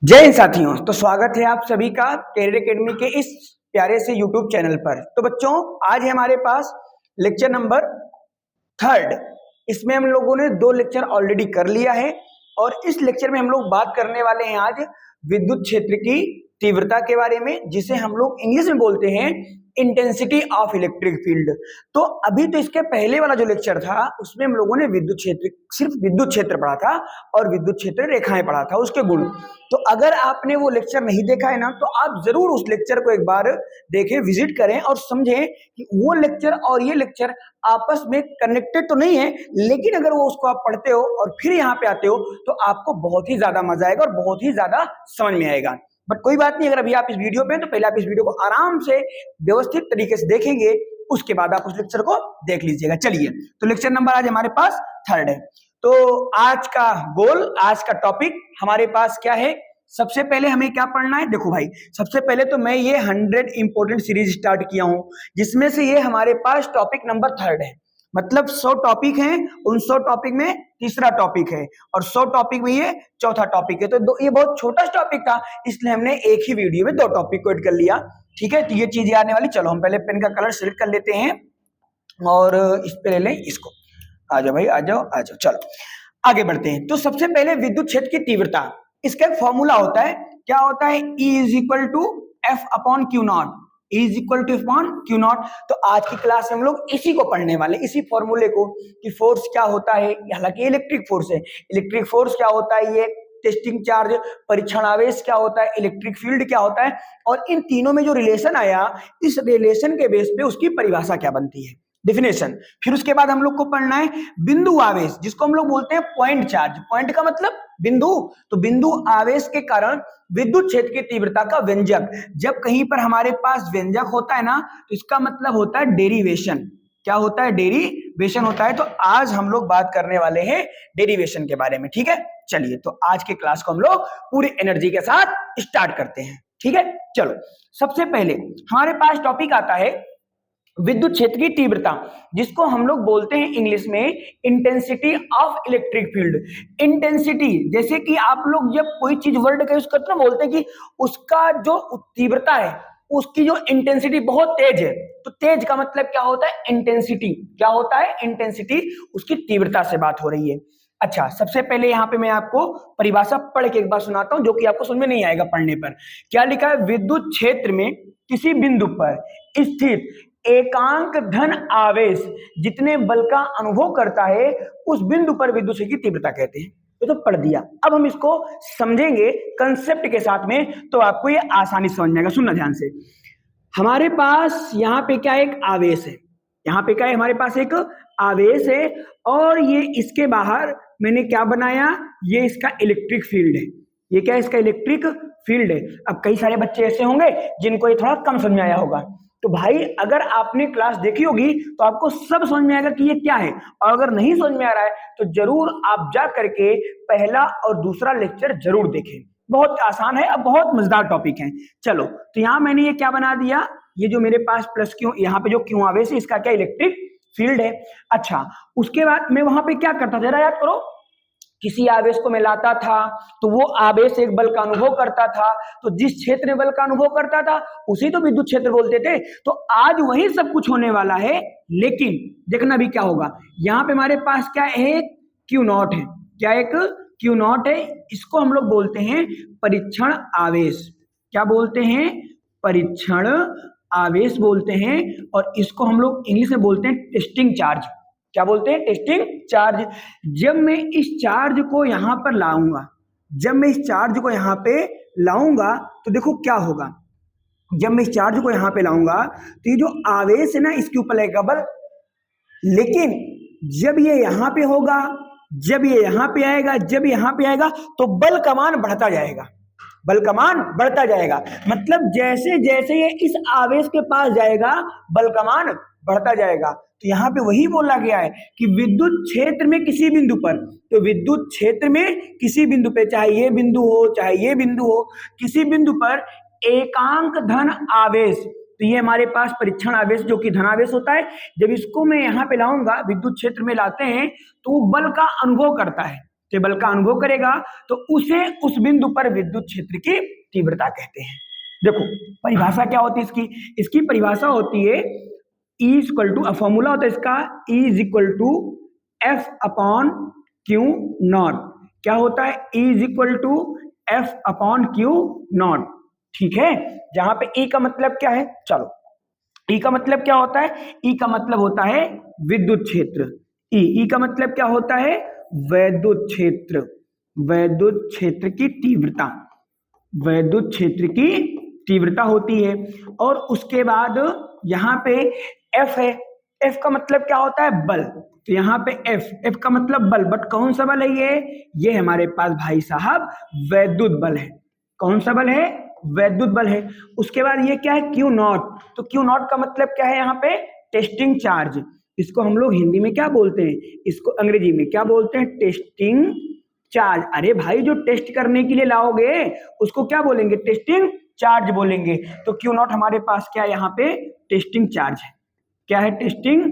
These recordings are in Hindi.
जय हिंद साथियों। तो स्वागत है आप सभी का कैरियर एकेडमी के इस प्यारे से यूट्यूब चैनल पर। तो बच्चों, आज है हमारे पास लेक्चर नंबर 3। इसमें हम लोगों ने 2 लेक्चर ऑलरेडी कर लिया है और इस लेक्चर में हम लोग बात करने वाले हैं आज विद्युत क्षेत्र की तीव्रता के बारे में, जिसे हम लोग इंग्लिश में बोलते हैं इंटेंसिटी ऑफ इलेक्ट्रिक फील्ड। तो अभी तो इसके पहले वाला जो लेक्चर था उसमें हम लोगों ने विद्युत क्षेत्र, सिर्फ विद्युत क्षेत्र पढ़ा था और विद्युत क्षेत्र रेखाएं पढ़ा था, उसके गुण। तो अगर आपने वो लेक्चर नहीं देखा है ना, तो आप जरूर उस लेक्चर को एक बार देखें, विजिट करें और समझें कि वो लेक्चर और ये लेक्चर आपस में कनेक्टेड तो नहीं है, लेकिन अगर वो उसको आप पढ़ते हो और फिर यहाँ पे आते हो तो आपको बहुत ही ज्यादा मजा आएगा और बहुत ही ज्यादा समझ में आएगा। बट कोई बात नहीं, अगर अभी आप इस वीडियो पे हैं तो पहले आप इस वीडियो को आराम से व्यवस्थित तरीके से देखेंगे, उसके बाद आप उस लेक्चर को देख लीजिएगा। चलिए, तो लेक्चर नंबर आज हमारे पास 3 है। तो आज का गोल, आज का टॉपिक हमारे पास क्या है? सबसे पहले हमें क्या पढ़ना है? देखो भाई, सबसे पहले तो मैं ये 100 इंपोर्टेंट सीरीज स्टार्ट किया हूं, जिसमें से ये हमारे पास टॉपिक नंबर 3 है। मतलब 100 टॉपिक हैं, उन 100 टॉपिक में तीसरा टॉपिक है और 100 टॉपिक में ये चौथा टॉपिक है। तो ये बहुत छोटा टॉपिक था, इसलिए हमने एक ही वीडियो में 2 टॉपिक को ऐड कर लिया। ठीक है, तो ये चीज आने वाली। चलो हम पहले पेन का कलर सिलेक्ट कर लेते हैं और इस पे ले लें इसको। आ जाओ भाई, आ जाओ आ जाओ। चलो आगे बढ़ते हैं। तो सबसे पहले विद्युत क्षेत्र की तीव्रता, इसका एक फॉर्मूला होता है। क्या होता है? E is equal to F upon Q nought. E is equal to F upon Q nought. तो आज की क्लास में हम लोग इसी को पढ़ने वाले, इसी फॉर्मूले को, कि फोर्स क्या होता है। हालांकि इलेक्ट्रिक फोर्स है, इलेक्ट्रिक फोर्स क्या होता है, ये टेस्टिंग चार्ज, परीक्षण आवेश क्या होता है, इलेक्ट्रिक फील्ड क्या होता है, और इन तीनों में जो रिलेशन आया, इस रिलेशन के बेस पे उसकी परिभाषा क्या बनती है, डेफिनेशन। फिर उसके बाद हम लोग को पढ़ना है बिंदु आवेश, जिसको हम लोग बोलते हैं पॉइंट चार्ज। पॉइंट का मतलब बिंदु। तो बिंदु आवेश के कारण विद्युत क्षेत्र की तीव्रता का व्यंजक। जब कहीं पर हमारे पास व्यंजक होता है ना, तो इसका मतलब होता है डेरिवेशन। क्या होता है? डेरिवेशन होता है। तो आज हम लोग बात करने वाले हैं डेरिवेशन के बारे में। ठीक है, चलिए, तो आज के क्लास को हम लोग पूरी एनर्जी के साथ स्टार्ट करते हैं। ठीक है, चलो सबसे पहले हमारे पास टॉपिक आता है विद्युत क्षेत्र की तीव्रता, जिसको हम लोग बोलते हैं इंग्लिश में intensity of electric field. Intensity, जैसे कि आप लोग जब कोई चीज वर्ड का यूज करते हैं, बोलते हैं कि उसका जो तीव्रता है, उसकी जो इंटेंसिटी बहुत तेज है। तो तेज का मतलब क्या होता है? इंटेंसिटी। क्या होता है? इंटेंसिटी। उसकी तीव्रता से बात हो रही है। अच्छा, सबसे पहले यहाँ पे मैं आपको परिभाषा पढ़ के एक बार सुनाता हूं, जो कि आपको समझ में नहीं आएगा पढ़ने पर। क्या लिखा है? विद्युत क्षेत्र में किसी बिंदु पर स्थित एकांक धन आवेश जितने बल का अनुभव करता है, उस बिंदु पर विद्युत क्षेत्र की तीव्रता कहते हैं। ये तो पढ़ दिया। अब हम इसको समझेंगे कंसेप्ट के साथ में, तो आपको ये आसानी समझ में आएगा। सुनना ध्यान से। हमारे पास यहाँ पे क्या एक आवेश है, यहाँ पे क्या है? हमारे पास एक आवेश है और ये इसके बाहर मैंने क्या बनाया? ये इसका इलेक्ट्रिक फील्ड है। ये क्या है? इसका इलेक्ट्रिक फील्ड है। अब कई सारे बच्चे ऐसे होंगे जिनको ये थोड़ा कम समझ में आया होगा। तो भाई, अगर आपने क्लास देखी होगी तो आपको सब समझ में आएगा कि ये क्या है। और अगर नहीं समझ में आ रहा है तो जरूर आप जा करके पहला और दूसरा लेक्चर जरूर देखें। बहुत आसान है, अब बहुत मजेदार टॉपिक है। चलो, तो यहाँ मैंने ये क्या बना दिया? ये जो मेरे पास प्लस क्यू, यहाँ पे जो क्यू आवेश है, इसका क्या इलेक्ट्रिक फील्ड है। अच्छा, उसके बाद मैं वहां पे क्या करता, जरा याद करो। किसी आवेश को मैं लाता था तो वो आवेश एक बल का अनुभव करता था, तो जिस क्षेत्र में बल का अनुभव करता था उसी तो विद्युत क्षेत्र बोलते थे। तो आज वही सब कुछ होने वाला है, लेकिन देखना भी क्या होगा। यहाँ पे हमारे पास क्या है? क्यू नॉट है। क्या एक क्यू नॉट है? इसको हम लोग बोलते हैं परीक्षण आवेश। क्या बोलते हैं? परीक्षण आवेश बोलते हैं। और इसको हम लोग इंग्लिश में बोलते हैं टेस्टिंग चार्ज। क्या बोलते हैं? Testing charge. जब मैं इस चार्ज को यहां पर लाऊंगा, जब मैं इस चार्ज को यहां पे लाऊंगा तो देखो क्या होगा। जब मैं इस चार्ज को यहां पे लाऊंगा तो ये जो आवेश है ना, इसके ऊपर लगेगा बल। लेकिन जब ये यहां पे होगा, जब ये यहां पे आएगा, जब यहां पे आएगा, तो बल का मान बढ़ता जाएगा। बल का मान बढ़ता जाएगा। मतलब जैसे जैसे ये इस आवेश के पास जाएगा, बल का मान बढ़ता जाएगा। तो यहाँ पे वही बोला गया है कि विद्युत क्षेत्र में किसी बिंदु पर, तो विद्युत क्षेत्र में किसी बिंदु पे, चाहे ये बिंदु हो चाहे ये बिंदु हो, किसी बिंदु पर एकांक धन आवेश, तो ये हमारे पास परीक्षण आवेश जो कि धनावेश होता है, जब इसको मैं यहाँ पे लाऊंगा, विद्युत क्षेत्र में लाते हैं, तो वो बल का अनुभव करता है। तो बल का अनुभव करेगा तो उसे उस बिंदु पर विद्युत क्षेत्र की तीव्रता कहते हैं। देखो परिभाषा क्या होती है इसकी परिभाषा होती है E इक्वल टू, फॉर्मूला होता है इसका E is equal to F upon Q nought. क्या होता है? E is equal to F upon Q nought. ठीक है, जहां पे E का मतलब क्या है, चलो E का मतलब क्या होता है? E का मतलब होता है विद्युत क्षेत्र। E का मतलब क्या होता है? वैद्युत क्षेत्र। वैद्युत क्षेत्र की तीव्रता, वैद्युत क्षेत्र की तीव्रता होती है। और उसके बाद यहाँ पे F है। F का मतलब क्या होता है? बल। तो यहाँ पे F का मतलब बल, बट कौन सा बल है ये हमारे पास भाई साहब वैद्युत बल है। कौन सा बल है? वैद्युत बल है। उसके बाद ये क्या है? Q not. तो Q नॉट का मतलब क्या है? यहाँ पे टेस्टिंग चार्ज। इसको हम लोग हिंदी में क्या बोलते हैं? इसको अंग्रेजी में क्या बोलते हैं? Testing charge. अरे भाई जो टेस्ट करने के लिए लाओगे उसको क्या बोलेंगे? टेस्टिंग चार्ज बोलेंगे। तो Q नॉट हमारे पास क्या है? यहाँ पे टेस्टिंग चार्ज है। क्या है? टेस्टिंग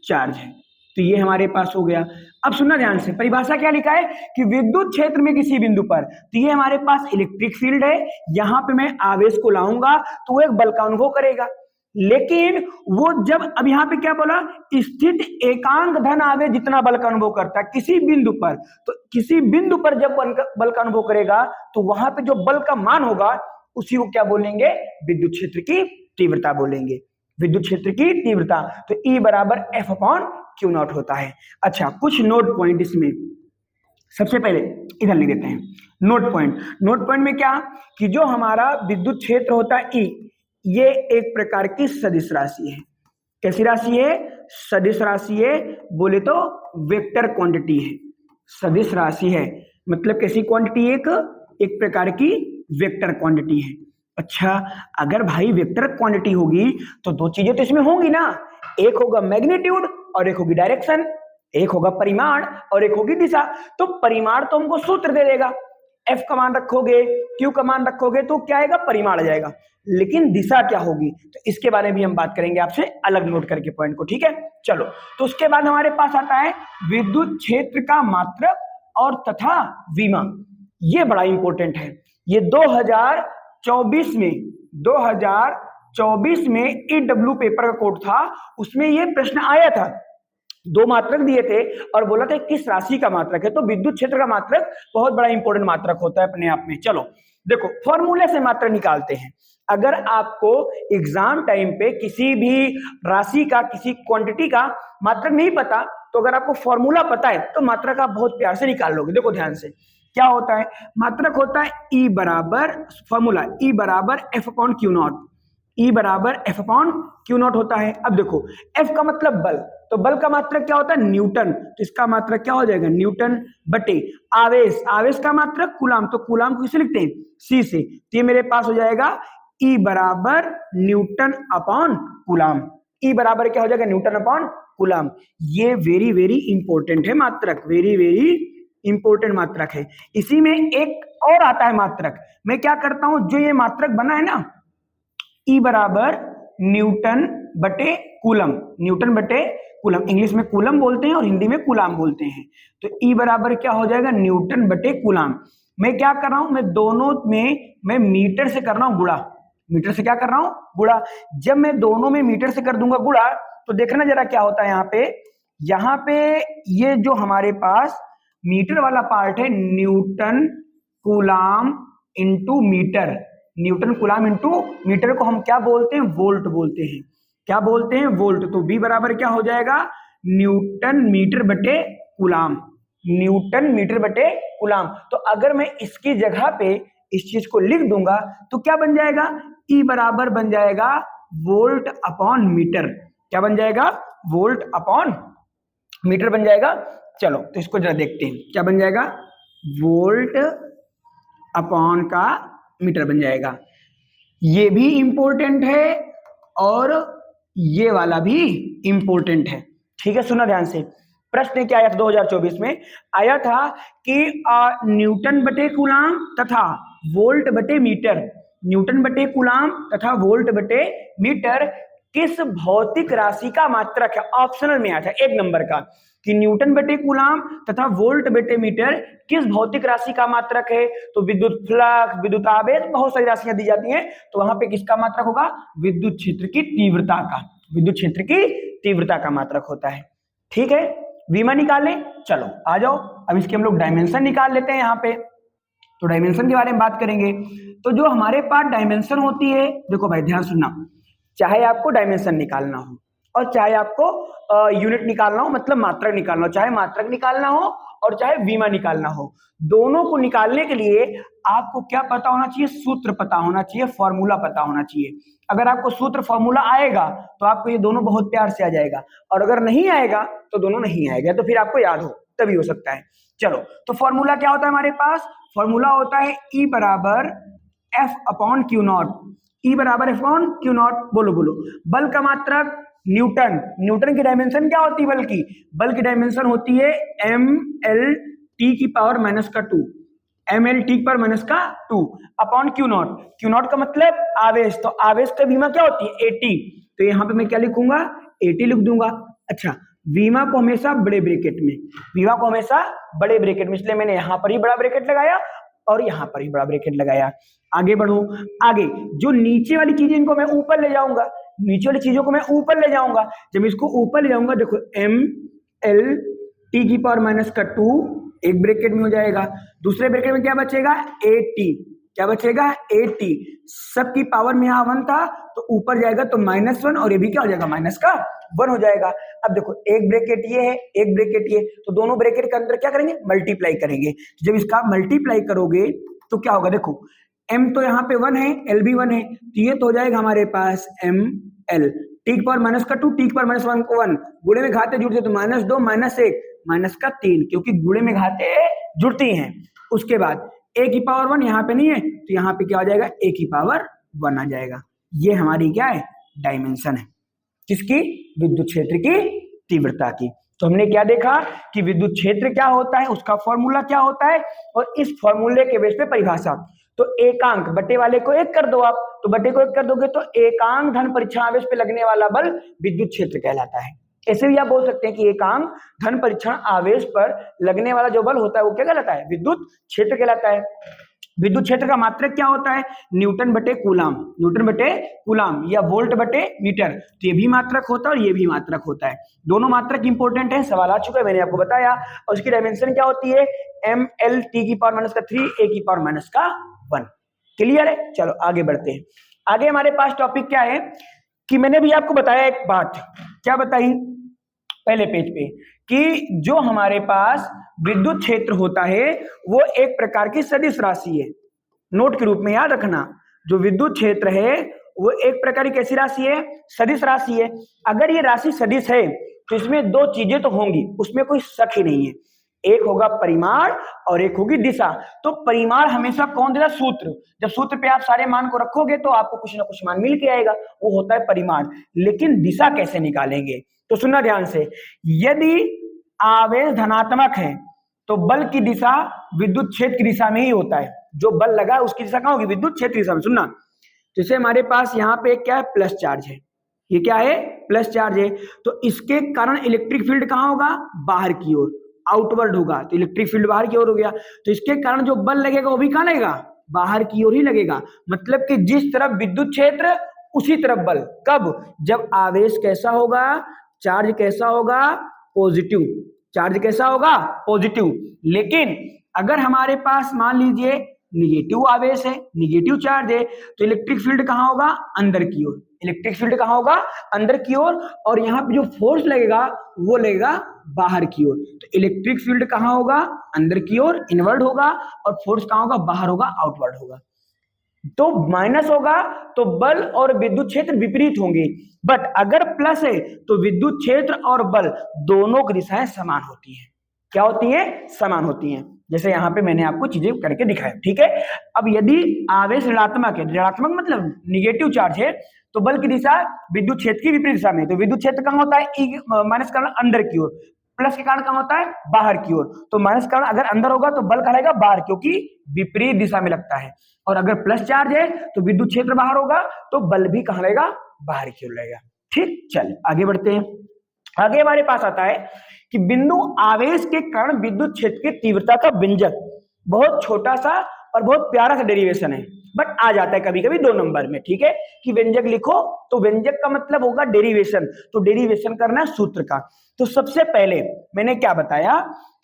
चार्ज है। तो ये हमारे पास हो गया। अब सुनना ध्यान से, परिभाषा क्या लिखा है कि विद्युत क्षेत्र में किसी बिंदु पर, तो ये हमारे पास इलेक्ट्रिक फील्ड है। यहां पे मैं आवेश को लाऊंगा तो वो एक बल का अनुभव करेगा। लेकिन वो जब, अब यहां पे क्या बोला? स्थित एकांक धन आवेश जितना बल का अनुभव करता है किसी बिंदु पर, तो किसी बिंदु पर जब बल का अनुभव करेगा तो वहां पे जो बल का मान होगा उसी को क्या बोलेंगे? विद्युत क्षेत्र की तीव्रता बोलेंगे। विद्युत क्षेत्र की तीव्रता। तो E बराबर एफ अपॉन क्यू नॉट होता है। अच्छा, कुछ नोट पॉइंट इसमें, सबसे पहले इधर लिख देते हैं नोट पॉइंट। नोट पॉइंट में क्या कि जो हमारा विद्युत क्षेत्र होता है E, ये एक प्रकार की सदिश राशि है। कैसी राशि है? सदिश राशि है। बोले तो वेक्टर क्वांटिटी है। सदिश राशि है मतलब कैसी क्वांटिटी? एक प्रकार की वेक्टर क्वांटिटी है। अच्छा, अगर भाई वेक्टर क्वांटिटी होगी तो दो चीजें तो इसमें होंगी ना, एक होगा मैग्नीट्यूड और एक होगी डायरेक्शन। एक होगा परिमाण और एक होगी दिशा। तो परिमाण तो हमको सूत्र दे देगा, F का मान रखोगे, Q का मान रखोगे तो क्या आएगा? परिमाण आ जाएगा। लेकिन दिशा क्या होगी तो इसके बारे में हम बात करेंगे आपसे अलग नोट करके पॉइंट को। ठीक है, चलो। तो उसके बाद हमारे पास आता है विद्युत क्षेत्र का मात्रक और तथा विमा। ये बड़ा इंपॉर्टेंट है। ये 2024 में EW पेपर का कोड था, उसमें ये प्रश्न आया था। दो मात्रक दिए थे और बोला था किस राशि का मात्रक है। तो विद्युत क्षेत्र का मात्रक बहुत बड़ा इंपॉर्टेंट मात्रक होता है अपने आप में। चलो देखो, फॉर्मूले से मात्रक निकालते हैं। अगर आपको एग्जाम टाइम पे किसी भी राशि का, किसी क्वांटिटी का मात्रक नहीं पता, तो अगर आपको फॉर्मूला पता है तो मात्रक आप बहुत प्यार से निकाल लोगे। देखो ध्यान से, क्या होता है? मात्रक होता है E बराबर, फॉर्मूला E बराबर F upon Q nought. E बराबर एफ अपॉन क्यू नॉट होता है। अब देखो, F का मतलब बल, तो बल का मात्रक क्या होता है? न्यूटन। तो इसका मात्रक क्या हो जाएगा? न्यूटन बटे आवेश। आवेश का मात्रक कूलाम, तो कूलाम को किसे लिखते हैं? C से। तो ये मेरे पास हो जाएगा E बराबर न्यूटन अपॉन कूलाम। E बराबर क्या हो जाएगा? Newton upon coulomb. ये वेरी वेरी इंपॉर्टेंट है मात्रक, वेरी वेरी इंपॉर्टेंट मात्रक है। इसी में एक और आता है मात्रक। मैं क्या करता हूं, जो ये मात्रक बना है ना, E बराबर न्यूटन बटे कूलम। न्यूटन बटे कूलम, इंग्लिश में कूलम बोलते हैं और हिंदी में कूलाम बोलते हैं। तो E बराबर क्या हो जाएगा? न्यूटन बटे कूलाम। मैं क्या कर रहा हूं, मैं दोनों में मैं मीटर से कर रहा हूं गुणा। मीटर से क्या कर रहा हूं? गुणा। जब मैं दोनों में मीटर से कर दूंगा गुणा, तो देखना जरा क्या होता है यहाँ पे ये जो हमारे पास मीटर वाला पार्ट है, newton coulomb into metre. Newton coulomb into metre को हम क्या बोलते हैं? वोल्ट बोलते हैं। क्या बोलते हैं? वोल्ट। तो V बराबर क्या हो जाएगा? न्यूटन मीटर बटे कूलाम। न्यूटन मीटर बटे कूलाम। तो अगर मैं इसकी जगह पे इस चीज को लिख दूंगा तो क्या बन जाएगा? E बराबर बन जाएगा वोल्ट अपॉन मीटर। क्या बन जाएगा? वोल्ट अपॉन मीटर बन जाएगा। चलो तो इसको जरा देखते हैं, क्या बन जाएगा? वोल्ट अपॉन का मीटर बन जाएगा। ये भी इंपॉर्टेंट है और ये वाला भी इंपॉर्टेंट है। ठीक है, सुना ध्यान से। प्रश्न क्या आया था 2024 में? आया था कि न्यूटन बटे कूलाम तथा वोल्ट बटे मीटर, न्यूटन बटे कूलाम तथा वोल्ट बटे मीटर किस भौतिक राशि का मात्रक है? ऑप्शनल में आया था 1 नंबर का कि न्यूटन बटे कूलाम तथा वोल्ट बटे मीटर किस भौतिक राशि का मात्रक है। तो विद्युत फ्लक्स, विद्युत आवेश, बहुत सारी राशियां दी जाती हैं, तो वहां पे किसका मात्रक होगा? विद्युत क्षेत्र की तीव्रता का, विद्युत क्षेत्र की तीव्रता का मात्रक होता है। ठीक है, वीमा निकालें। चलो आ जाओ, अब इसके हम लोग डायमेंशन निकाल लेते हैं यहाँ पे। तो डायमेंशन के बारे में बात करेंगे। तो जो हमारे पास डायमेंशन होती है, देखो भाई ध्यान सुनना, चाहे आपको डायमेंशन निकालना हो और चाहे आपको यूनिट निकालना हो, मतलब मात्रक निकालना हो, चाहे मात्रक निकालना हो और चाहे वीमा निकालना हो, दोनों को निकालने के लिए आपको क्या पता होना चाहिए? सूत्र पता होना चाहिए, फॉर्मूला पता होना चाहिए। अगर आपको सूत्र फॉर्मूला आएगा तो आपको ये दोनों बहुत प्यार से आ जाएगा, और अगर नहीं आएगा तो दोनों नहीं आएगा, तो फिर आपको याद हो तभी हो सकता है। चलो, तो फॉर्मूला क्या होता है हमारे पास? फॉर्मूला होता है E बराबर F upon Q nought. E बराबर F अपॉन क्यू नॉट। बोलो बोलो। बल का मात्रक न्यूटन। न्यूटन की डायमेंशन क्या होती है बल की? बल की डायमेंशन होती है ml की पावर माइनस का 2, ml की पावर माइनस का 2 upon Q not. Q not का मतलब आवेश, तो आवेश का वीमा क्या होती है? 80। तो यहाँ पे मैं क्या लिखूंगा? 80 लिख दूंगा। अच्छा, वीमा को हमेशा बड़े ब्रैकेट में, वीमा को हमेशा बड़े ब्रैकेट में, इसलिए मैंने यहां पर ही बड़ा ब्रैकेट लगाया और यहां पर ही बड़ा ब्रैकेट लगाया। आगे बढ़ो। आगे जो नीचे वाली चीजें, इनको मैं ऊपर ले जाऊंगा, नीचे वाली चीजों को मैं ऊपर ले जाऊंगा। जब इसको ऊपर ले जाऊंगा, देखो ml की पावर माइनस का 2 एक ब्रैकेट में हो जाएगा, दूसरे ब्रैकेट में क्या बचेगा? 80। क्या बचेगा? 80। सबकी पावर में यहाँ 1 था, तो ऊपर जाएगा तो -1, और ये भी क्या हो जाएगा? माइनस का 1 हो जाएगा। अब देखो, एक ब्रैकेट ये है, एक ब्रैकेट ये, तो दोनों ब्रैकेट के अंदर क्या करेंगे? मल्टीप्लाई करेंगे। जब इसका मल्टीप्लाई करोगे तो क्या होगा? देखो, m तो यहाँ पे 1 है, l भी 1 है, तो ये तो हो जाएगा हमारे पास ml टी की पावर माइनस का 2, टी की पावर माइनस 1 गुणे में घाते जुड़ते तो -2 -1 माइनस का 3, क्योंकि गुणे में घाते जुड़ती हैं। उसके बाद a की पावर 1 यहाँ पे नहीं है, तो यहाँ पे क्या हो जाएगा? a की पावर 1 आ जाएगा। ये हमारी क्या है? डायमेंशन है। किसकी? विद्युत क्षेत्र की तीव्रता की। तो हमने क्या देखा कि विद्युत क्षेत्र क्या होता है, उसका फॉर्मूला क्या होता है, और इस फॉर्मूले के बेस पे परिभाषा। तो एकांक बटे वाले को 1 कर दो आप, तो बटे को 1 कर दोगे तो एकांक धन परीक्षण आवेश पे लगने वाला बल विद्युत क्षेत्र कहलाता है। ऐसे भी आप बोल सकते हैं कि एकांक धन परीक्षण आवेश पर लगने वाला जो बल होता है वो क्या कहलाता है? विद्युत क्षेत्र कहलाता है। विद्युत क्षेत्र का मात्रक क्या होता है? न्यूटन बटे कूलाम, न्यूटन बटे कूलाम या वोल्ट बटे मीटर। तो ये भी मात्रक होता है और ये भी मात्रक होता है। दोनों मात्रक इंपॉर्टेंट है, सवाल आ चुका है, मैंने आपको बताया। और उसकी डायमेंशन क्या होती है? ml की पावर माइनस का 3, a की पावर माइनस का 1। क्लियर है? चलो आगे बढ़ते हैं। आगे हमारे पास टॉपिक क्या है कि मैंने भी आपको बताया एक बात, क्या बताई पहले पेज पे, कि जो हमारे पास विद्युत क्षेत्र होता है वो एक प्रकार की सदिश राशि है। नोट के रूप में याद रखना, जो विद्युत क्षेत्र है वो एक प्रकार की कैसी राशि है? सदिश राशि है। अगर ये राशि सदिश है तो इसमें 2 चीजें तो होंगी, उसमें कोई शक ही नहीं है। एक होगा परिमाण और एक होगी दिशा। तो परिमाण हमेशा कौन देगा? सूत्र। जब सूत्र पे आप सारे मान को रखोगे तो आपको कुछ ना कुछ मान मिल के आएगा, वो होता है परिमाण। लेकिन दिशा कैसे निकालेंगे? तो सुनना ध्यान से, यदि आवेश धनात्मक है तो बल की दिशा विद्युत क्षेत्र की दिशा में ही होता है। जो बल लगा उसकी दिशा कहाँ होगी? विद्युत क्षेत्र की दिशा में। सुनना, जैसे हमारे पास यहाँ पे क्या है? प्लस चार्ज है। ये क्या है? प्लस चार्ज है। तो इसके कारण इलेक्ट्रिक फील्ड कहाँ होगा? बाहर की ओर, आउटवर्ड होगा। तो इलेक्ट्रिक फील्ड बाहर की ओर हो गया, तो इसके कारण जो बल लगेगा वो भी कहाँ लगेगा? बाहर की ओर ही लगेगा। मतलब कि जिस तरफ विद्युत क्षेत्र उसी तरफ बल। कब? जब आवेश कैसा होगा? चार्ज कैसा होगा? पॉजिटिव। चार्ज कैसा होगा? पॉजिटिव। लेकिन अगर हमारे पास मान लीजिए निगेटिव आवेश है, निगेटिव चार्ज है, तो इलेक्ट्रिक फील्ड कहाँ होगा? अंदर की ओर। इलेक्ट्रिक फील्ड कहाँ होगा? अंदर की ओर। और यहाँ पे जो फोर्स लगेगा वो लगेगा बाहर की ओर। तो इलेक्ट्रिक फील्ड कहाँ होगा? अंदर की ओर, इनवर्ड होगा, और फोर्स कहाँ होगा? बाहर होगा, आउटवर्ड होगा। तो माइनस होगा तो बल और विद्युत क्षेत्र विपरीत होंगे। बट अगर प्लस है तो विद्युत क्षेत्र और बल दोनों की दिशाएं समान होती हैं। क्या होती हैं? समान होती हैं। जैसे यहाँ पे मैंने आपको चीजें करके दिखाया, ठीक है। अब यदि आवेश ऋणात्मक है, ऋणात्मक मतलब निगेटिव चार्ज है, तो बल की दिशा विद्युत क्षेत्र की विपरीत दिशा में। तो विद्युत क्षेत्र कहाँ होता है? ई माइनस का अंदर की ओर, प्लस के कारण कहाँ होता है? बाहर की ओर। तो माइनस कारण अगर अंदर होगा तो बल कहाँ रहेगा? बाहर, क्योंकि विपरीत दिशा में लगता है। और अगर प्लस चार्ज है तो विद्युत क्षेत्र बाहर होगा तो बल भी कहाँ रहेगा? बाहर की ओर रहेगा। ठीक, चल आगे बढ़ते हैं। आगे हमारे पास आता है कि बिंदु आवेश के कारण विद्युत क्षेत्र की तीव्रता का व्यंजक, बहुत छोटा सा और बहुत प्यारा सा डेरिवेशन है, बट आ जाता है कभी कभी 2 नंबर में। ठीक है, कि व्यंजक लिखो तो व्यंजक का मतलब होगा डेरिवेशन, तो डेरिवेशन करना है सूत्र का। तो सबसे पहले मैंने क्या बताया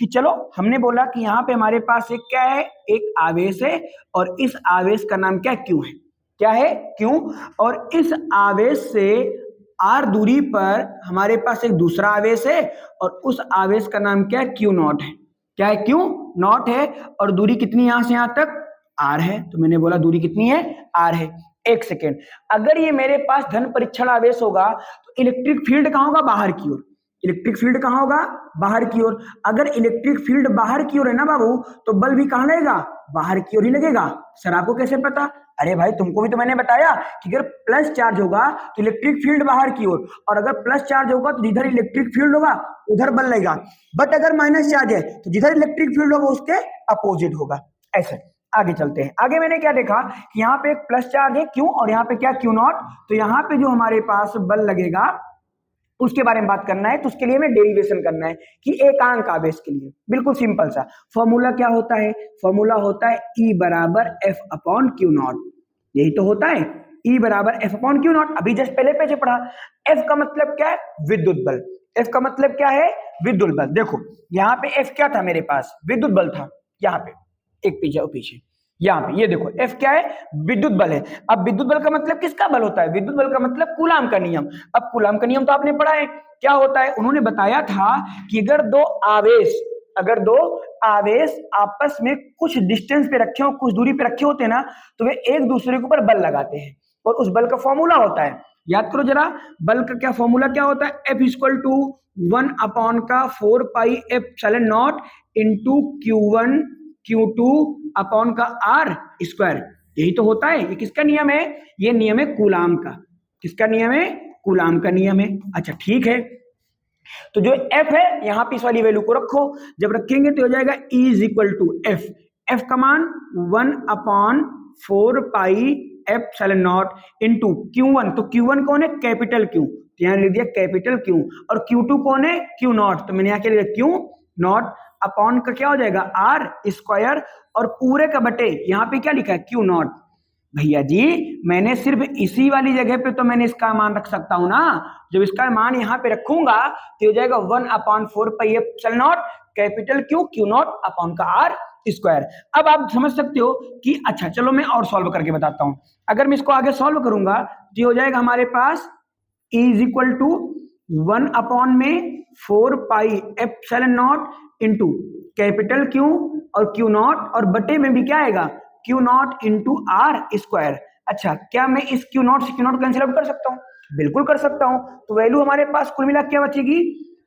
कि चलो हमने बोला कि यहाँ पे हमारे पास एक क्या है, एक आवेश है और इस आवेश का नाम क्या क्यू है, क्या है क्यू, और इस आवेश से आर दूरी पर हमारे पास एक दूसरा आवेश है और उस आवेश का नाम क्या है, क्यू नॉट है। क्या है, क्यू नॉट है, और दूरी कितनी यहां से यहां तक, आर है। तो मैंने बोला दूरी कितनी है, आर है। एक सेकेंड, अगर ये मेरे पास धन परीक्षण आवेश होगा तो इलेक्ट्रिक फील्ड कहां होगा, बाहर की ओर। इलेक्ट्रिक फील्ड कहां होगा, बाहर की ओर। अगर इलेक्ट्रिक फील्ड बाहर की ओर है ना बाबू, तो बल भी कहां लगेगा, बाहर की ओर ही लगेगा। सर आपको कैसे पता, अरे भाई तुमको भी तो मैंने बताया कि अगर प्लस चार्ज होगा तो इलेक्ट्रिक फील्ड बाहर की ओर, और अगर प्लस चार्ज होगा तो जिधर इलेक्ट्रिक फील्ड होगा उधर बल लगेगा। बट अगर माइनस चार्ज है तो जिधर इलेक्ट्रिक फील्ड होगा उसके अपोजिट होगा। ऐसे आगे चलते हैं। आगे मैंने क्या देखा कि यहाँ पे एक प्लस चार्ज है क्यू और यहाँ पे क्या क्यू नॉट, तो यहाँ पे जो हमारे पास बल लगेगा उसके बारे में बात करना है। तो उसके लिए हमें डेरिवेशन करना है कि एकांक आवेश के लिए बिल्कुल सिंपल सा फॉर्मूला क्या होता है, फॉर्मूला होता है E बराबर एफ अपॉन क्यू नॉट। यही तो होता है, E बराबर एफ अपॉन क्यू नॉट। अभी जस्ट पहले पेज पढ़ा। एफ का मतलब क्या है, विद्युत बल। एफ का मतलब क्या है, विद्युत बल। देखो यहाँ पे एफ क्या था मेरे पास, विद्युत बल था। यहाँ पे एक पीछे यहाँ पे ये देखो एफ क्या है, विद्युत बल है। अब विद्युत बल का मतलब किसका बल होता है, विद्युत बल का मतलब कूलाम का नियम। अब कूलाम का नियम तो आपने पढ़ा है, क्या होता है, उन्होंने बताया था कि अगर दो आवेश आपस में कुछ डिस्टेंस पे रखे हो, कुछ दूरी पे रखे होते हैं ना, तो वे एक दूसरे के ऊपर बल लगाते हैं और उस बल का फॉर्मूला होता है, याद करो जरा, बल का क्या फॉर्मूला क्या होता है, एफ इक्वल टू 1 अपॉन का 4 pi epsilon nought into Q1 Q2 upon का आर स्क्वायर। यही तो होता है। ये किसका नियम है, ये नियम है कूलाम का। किसका नियम है, कूलाम का नियम है। अच्छा ठीक है, तो जो एफ है यहां पे इस वाली वैल्यू को रखो, जब रखेंगे तो हो जाएगा E is equal to F, F का मान 1 upon 4 pi epsilon nought into Q1, तो Q1 कौन है, कैपिटल Q, तो यहां लिख दिया कैपिटल Q, और Q2 कौन है, Q नॉट, तो मैंने यहां क्या लिखा Q नॉट अपॉन का क्या हो जाएगा आर स्क्वायर, और पूरे का बटे यहाँ पे क्या लिखा है Q नॉट। भैया जी मैंने सिर्फ इसी वाली जगह पे तो मैंने इसका मान रख सकता हूं ना, जब इसका मान यहाँ पे रखूंगा तो हो जाएगा 1 upon 4 pi epsilon not capital Q not upon का आर स्क्वायर। अब आप समझ सकते हो कि अच्छा चलो मैं और सॉल्व करके बताता हूं। अगर मैं इसको आगे सॉल्व करूंगा तो हो जाएगा हमारे पास E is equal to 1 upon में 4 pi epsilon nought into capital Q और Q नॉट, और बटे में भी क्या आएगा Q nought into R square. अच्छा क्या मैं इस Q नॉट से Q नॉट कैंसिल आउट कर सकता हूँ, बिल्कुल कर सकता हूँ। तो वैल्यू हमारे पास कुल मिला क्या बचेगी,